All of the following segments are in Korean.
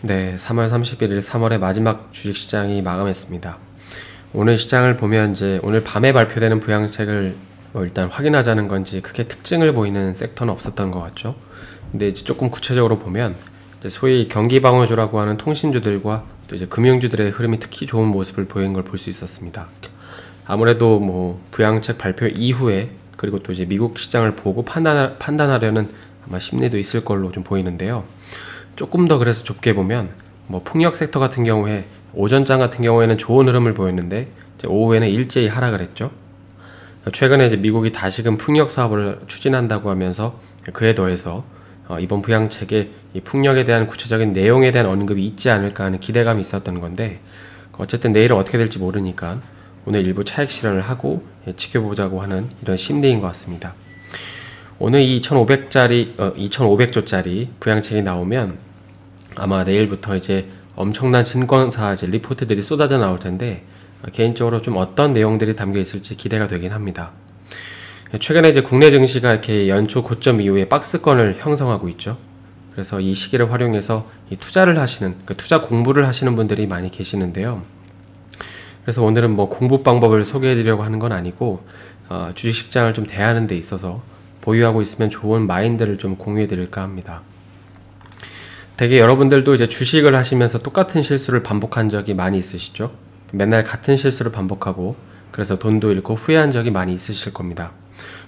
네, 3월 31일 3월의 마지막 주식시장이 마감했습니다. 오늘 시장을 보면 이제 오늘 밤에 발표되는 부양책을 일단 확인하자는 건지 크게 특징을 보이는 섹터는 없었던 것 같죠. 근데 이제 조금 구체적으로 보면 이제 소위 경기방어주라고 하는 통신주들과 또 이제 금융주들의 흐름이 특히 좋은 모습을 보이는 걸 볼 수 있었습니다. 아무래도 뭐 부양책 발표 이후에 그리고 또 이제 미국 시장을 보고 판단하려는 아마 심리도 있을 걸로 좀 보이는데요. 조금 더 그래서 좁게 보면 뭐 풍력 섹터 같은 경우에 오전장 같은 경우에는 좋은 흐름을 보였는데 이제 오후에는 일제히 하락을 했죠. 최근에 이제 미국이 다시금 풍력 사업을 추진한다고 하면서 그에 더해서 이번 부양책에 이 풍력에 대한 구체적인 내용에 대한 언급이 있지 않을까 하는 기대감이 있었던 건데 어쨌든 내일은 어떻게 될지 모르니까 오늘 일부 차익 실현을 하고 지켜보자고 하는 이런 심리인 것 같습니다. 오늘 2,500조짜리 부양책이 나오면 아마 내일부터 이제 엄청난 증권사 이제 리포트들이 쏟아져 나올 텐데 개인적으로 좀 어떤 내용들이 담겨 있을지 기대가 되긴 합니다. 최근에 이제 국내 증시가 이렇게 연초 고점 이후에 박스권을 형성하고 있죠. 그래서 이 시기를 활용해서 이 투자를 하시는, 투자 공부를 하시는 분들이 많이 계시는데요. 그래서 오늘은 뭐 공부 방법을 소개해 드리려고 하는 건 아니고 주식시장을 좀 대하는 데 있어서 보유하고 있으면 좋은 마인드를 좀 공유해 드릴까 합니다. 되게 여러분들도 이제 주식을 하시면서 똑같은 실수를 반복한 적이 많이 있으시죠? 맨날 같은 실수를 반복하고 그래서 돈도 잃고 후회한 적이 많이 있으실 겁니다.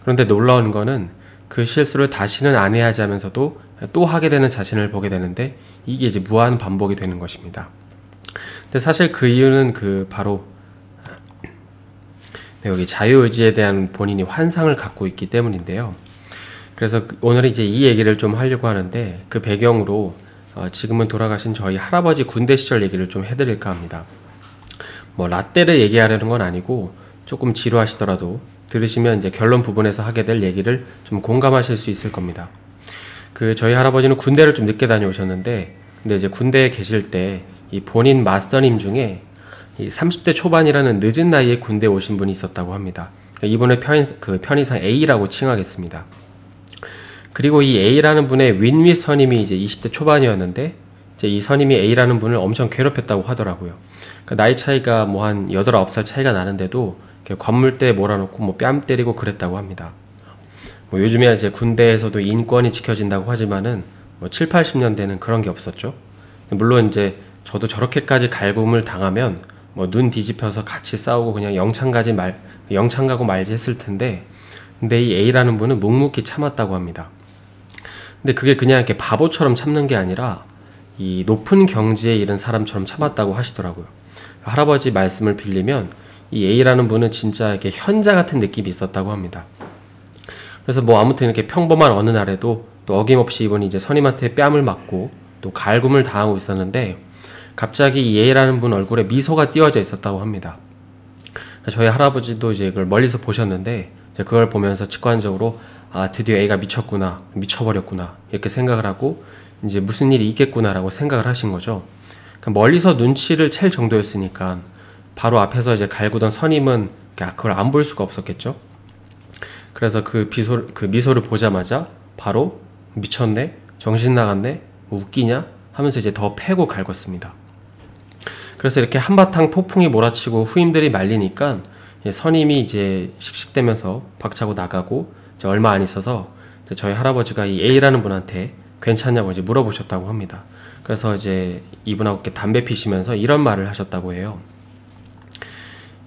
그런데 놀라운 거는 그 실수를 다시는 안 해야지 하면서도 또 하게 되는 자신을 보게 되는데 이게 이제 무한 반복이 되는 것입니다. 근데 사실 그 이유는 바로 여기 자유의지에 대한 본인이 환상을 갖고 있기 때문인데요. 그래서 오늘 이제 이 얘기를 좀 하려고 하는데 그 배경으로 지금은 돌아가신 저희 할아버지 군대 시절 얘기를 좀 해드릴까 합니다. 뭐 라떼를 얘기하려는 건 아니고 조금 지루하시더라도 들으시면 이제 결론 부분에서 하게 될 얘기를 좀 공감하실 수 있을 겁니다. 저희 할아버지는 군대를 좀 늦게 다녀오셨는데 근데 이제 군대에 계실 때 이 본인 마스터님 중에 이 30대 초반이라는 늦은 나이에 군대에 오신 분이 있었다고 합니다. 이분을 편의상 A라고 칭하겠습니다. 그리고 이 A라는 분의 윈윗 선임이 이제 20대 초반이었는데 이제 이 선임이 A라는 분을 엄청 괴롭혔다고 하더라고요. 나이 차이가 뭐 한 8, 9살 차이가 나는데도 관물대에 몰아놓고 뭐 뺨 때리고 그랬다고 합니다. 뭐 요즘에 이제 군대에서도 인권이 지켜진다고 하지만은 뭐 7, 80년대는 그런 게 없었죠. 물론 이제 저도 저렇게까지 갈굼을 당하면 뭐 눈 뒤집혀서 같이 싸우고 그냥 영창 가고 말지 했을 텐데 근데 이 A라는 분은 묵묵히 참았다고 합니다. 근데 그게 그냥 이렇게 바보처럼 참는 게 아니라 이 높은 경지에 이른 사람처럼 참았다고 하시더라고요. 할아버지 말씀을 빌리면 이 A라는 분은 진짜 이렇게 현자 같은 느낌이 있었다고 합니다. 그래서 뭐 아무튼 이렇게 평범한 어느 날에도 또 어김없이 이분이 이제 선임한테 뺨을 맞고 또 갈굼을 당하고 있었는데 갑자기 이 A라는 분 얼굴에 미소가 띄어져 있었다고 합니다. 저희 할아버지도 이제 그걸 멀리서 보셨는데 그걸 보면서 직관적으로 드디어 A가 미쳤구나, 미쳐버렸구나 이렇게 생각을 하고 이제 무슨 일이 있겠구나라고 생각을 하신 거죠. 멀리서 눈치를 챌 정도였으니까 바로 앞에서 이제 갈구던 선임은 그걸 안 볼 수가 없었겠죠. 그래서 그 미소를 보자마자 바로 미쳤네, 정신 나갔네, 뭐 웃기냐 하면서 이제 더 패고 갈궜습니다. 그래서 이렇게 한바탕 폭풍이 몰아치고 후임들이 말리니까 선임이 이제 씩씩대면서 박차고 나가고 이제 얼마 안 있어서 이제 저희 할아버지가 이 A라는 분한테 괜찮냐고 이제 물어보셨다고 합니다. 그래서 이제 이분하고 이렇게 담배 피시면서 이런 말을 하셨다고 해요.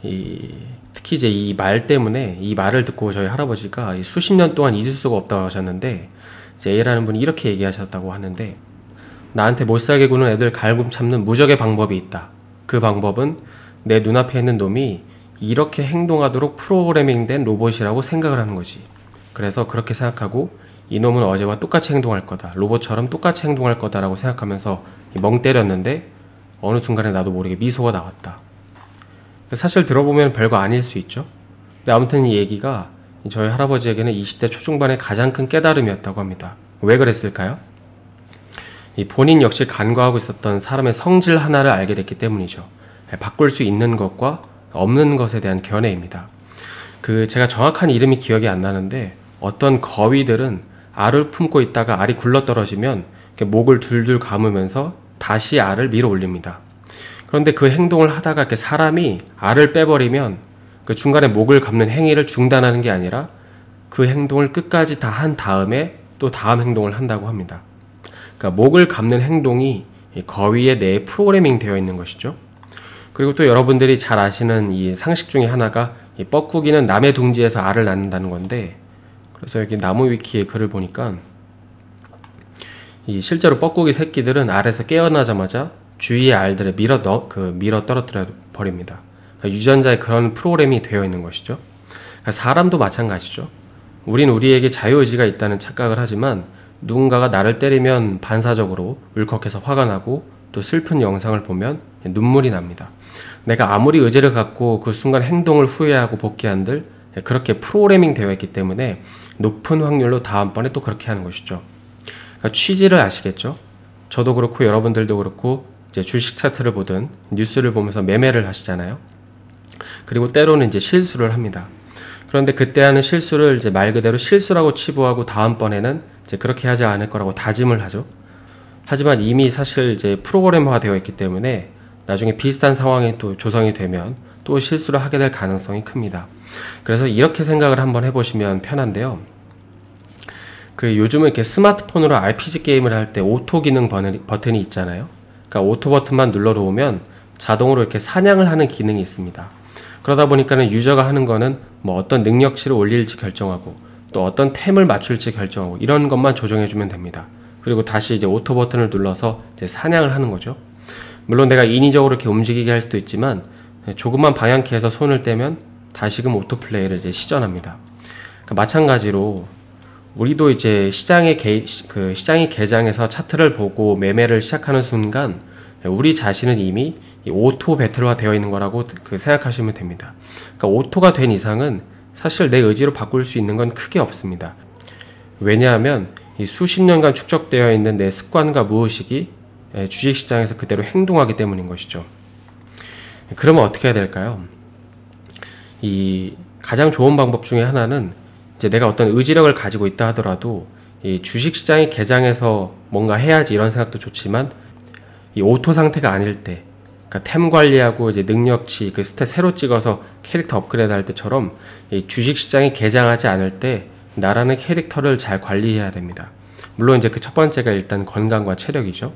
특히 이제 이 말 때문에 이 말을 듣고 저희 할아버지가 수십 년 동안 잊을 수가 없다고 하셨는데 이제 A라는 분이 이렇게 얘기하셨다고 하는데 나한테 못살게 구는 애들 갈굼 참는 무적의 방법이 있다. 그 방법은 내 눈앞에 있는 놈이 이렇게 행동하도록 프로그래밍된 로봇이라고 생각을 하는 거지. 그래서 그렇게 생각하고 이놈은 어제와 똑같이 행동할 거다. 로봇처럼 똑같이 행동할 거다라고 생각하면서 멍 때렸는데 어느 순간에 나도 모르게 미소가 나왔다. 사실 들어보면 별거 아닐 수 있죠. 근데 아무튼 이 얘기가 저희 할아버지에게는 20대 초중반의 가장 큰 깨달음이었다고 합니다. 왜 그랬을까요? 본인 역시 간과하고 있었던 사람의 성질 하나를 알게 됐기 때문이죠. 바꿀 수 있는 것과 없는 것에 대한 견해입니다. 제가 정확한 이름이 기억이 안 나는데 어떤 거위들은 알을 품고 있다가 알이 굴러떨어지면 목을 둘둘 감으면서 다시 알을 밀어 올립니다. 그런데 그 행동을 하다가 이렇게 사람이 알을 빼버리면 그 중간에 목을 감는 행위를 중단하는 게 아니라 그 행동을 끝까지 다 한 다음에 또 다음 행동을 한다고 합니다. 그러니까 목을 감는 행동이 거위의 뇌에 프로그래밍 되어 있는 것이죠. 그리고 또 여러분들이 잘 아시는 이 상식 중에 하나가 이 뻐꾸기는 남의 둥지에서 알을 낳는다는 건데, 그래서 여기 나무 위키의 글을 보니까 이 실제로 뻐꾸기 새끼들은 알에서 깨어나자마자 주위의 알들을 밀어 떨어뜨려 버립니다. 그러니까 유전자에 그런 프로그램이 되어 있는 것이죠. 그러니까 사람도 마찬가지죠. 우린 우리에게 자유의지가 있다는 착각을 하지만 누군가가 나를 때리면 반사적으로 울컥해서 화가 나고 또 슬픈 영상을 보면 눈물이 납니다. 내가 아무리 의지를 갖고 그 순간 행동을 후회하고 복귀한들 그렇게 프로그래밍 되어 있기 때문에 높은 확률로 다음번에 또 그렇게 하는 것이죠. 그러니까 취지를 아시겠죠? 저도 그렇고 여러분들도 그렇고 이제 주식 차트를 보든 뉴스를 보면서 매매를 하시잖아요. 그리고 때로는 이제 실수를 합니다. 그런데 그때 하는 실수를 이제 말 그대로 실수라고 치부하고 다음번에는 이제 그렇게 하지 않을 거라고 다짐을 하죠. 하지만 이미 사실 이제 프로그램화 되어 있기 때문에 나중에 비슷한 상황이 또 조성이 되면 또 실수를 하게 될 가능성이 큽니다. 그래서 이렇게 생각을 한번 해보시면 편한데요. 그 요즘은 이렇게 스마트폰으로 RPG 게임을 할 때 오토 기능 버튼이 있잖아요. 그러니까 오토 버튼만 눌러 놓으면 자동으로 이렇게 사냥을 하는 기능이 있습니다. 그러다 보니까는 유저가 하는 거는 뭐 어떤 능력치를 올릴지 결정하고 또 어떤 템을 맞출지 결정하고 이런 것만 조정해주면 됩니다. 그리고 다시 이제 오토 버튼을 눌러서 이제 사냥을 하는 거죠. 물론 내가 인위적으로 이렇게 움직이게 할 수도 있지만 조금만 방향키에서 손을 떼면 다시금 오토 플레이를 이제 시전합니다. 그러니까 마찬가지로 우리도 이제 시장이 개장해서 차트를 보고 매매를 시작하는 순간 우리 자신은 이미 오토 배틀화 되어 있는 거라고 생각하시면 됩니다. 그러니까 오토가 된 이상은 사실 내 의지로 바꿀 수 있는 건 크게 없습니다. 왜냐하면 이 수십 년간 축적되어 있는 내 습관과 무의식이 주식시장에서 그대로 행동하기 때문인 것이죠. 그러면 어떻게 해야 될까요? 이 가장 좋은 방법 중에 하나는 이제 내가 어떤 의지력을 가지고 있다 하더라도 이 주식시장이 개장해서 뭔가 해야지 이런 생각도 좋지만 이 오토 상태가 아닐 때, 그러니까 템 관리하고 이제 능력치, 그 스탯 새로 찍어서 캐릭터 업그레이드 할 때처럼 이 주식시장이 개장하지 않을 때 나라는 캐릭터를 잘 관리해야 됩니다. 물론 이제 그 첫 번째가 일단 건강과 체력이죠.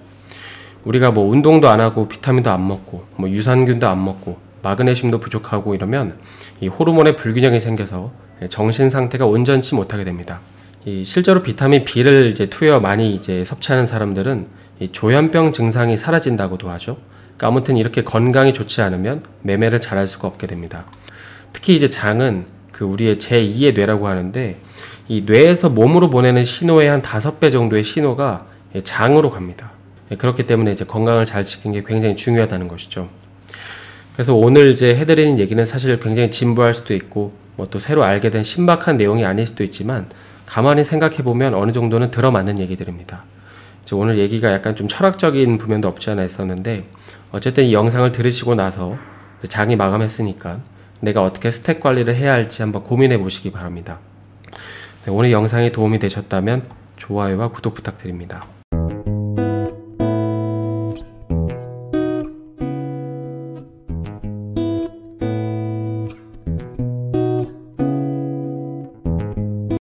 우리가 뭐 운동도 안 하고 비타민도 안 먹고 뭐 유산균도 안 먹고 마그네슘도 부족하고 이러면 이 호르몬의 불균형이 생겨서 정신 상태가 온전치 못하게 됩니다. 이 실제로 비타민 B를 이제 투여 많이 이제 섭취하는 사람들은 이 조현병 증상이 사라진다고도 하죠. 그러니까 아무튼 이렇게 건강이 좋지 않으면 매매를 잘할 수가 없게 됩니다. 특히 이제 장은 그 우리의 제2의 뇌라고 하는데 이 뇌에서 몸으로 보내는 신호의 한 5배 정도의 신호가 장으로 갑니다. 그렇기 때문에 이제 건강을 잘 지키는 게 굉장히 중요하다는 것이죠. 그래서 오늘 이제 해드리는 얘기는 사실 굉장히 진부할 수도 있고 뭐 또 새로 알게 된 신박한 내용이 아닐 수도 있지만 가만히 생각해보면 어느 정도는 들어맞는 얘기들입니다. 오늘 얘기가 약간 좀 철학적인 부면도 없지 않아 있었는데 어쨌든 이 영상을 들으시고 나서 장이 마감했으니까 내가 어떻게 스택 관리를 해야 할지 한번 고민해 보시기 바랍니다. 오늘 영상이 도움이 되셨다면 좋아요와 구독 부탁드립니다.